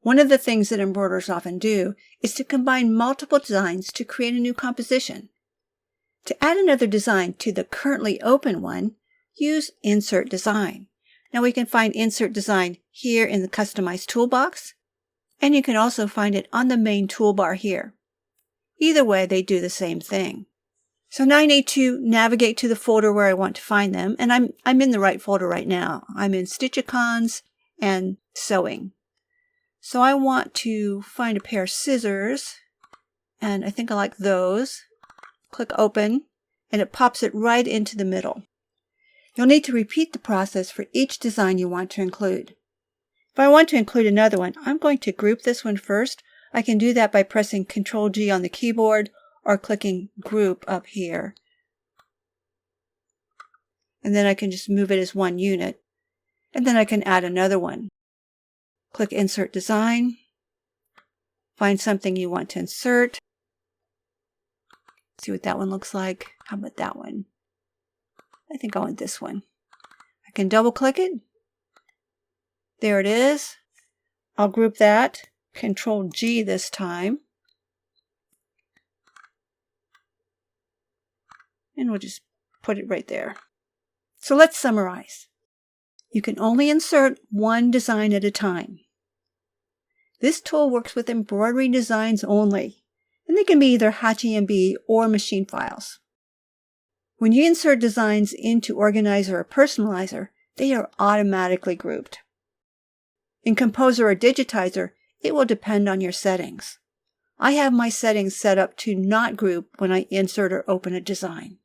One of the things that embroiderers often do is to combine multiple designs to create a new composition. To add another design to the currently open one, use Insert Design. Now we can find Insert Design here in the Customize toolbox, and you can also find it on the main toolbar here. Either way, they do the same thing. So now I need to navigate to the folder where I want to find them, and I'm in the right folder right now. I'm in Stitch-A-Cons and Sewing. So I want to find a pair of scissors, and I think I like those. Click Open, and it pops it right into the middle. You'll need to repeat the process for each design you want to include. If I want to include another one, I'm going to group this one first. I can do that by pressing Ctrl-G on the keyboard or clicking Group up here. And then I can just move it as one unit. And then I can add another one. Click Insert Design. Find something you want to insert. See what that one looks like. How about that one? I think I want this one. I can double click it. There it is. I'll group that. Ctrl-G this time. And we'll just put it right there. So let's summarize. You can only insert one design at a time. This tool works with embroidery designs only, and they can be either HTML or machine files. When you insert designs into Organizer or Personalizer, they are automatically grouped. In Composer or Digitizer, it will depend on your settings. I have my settings set up to not group when I insert or open a design.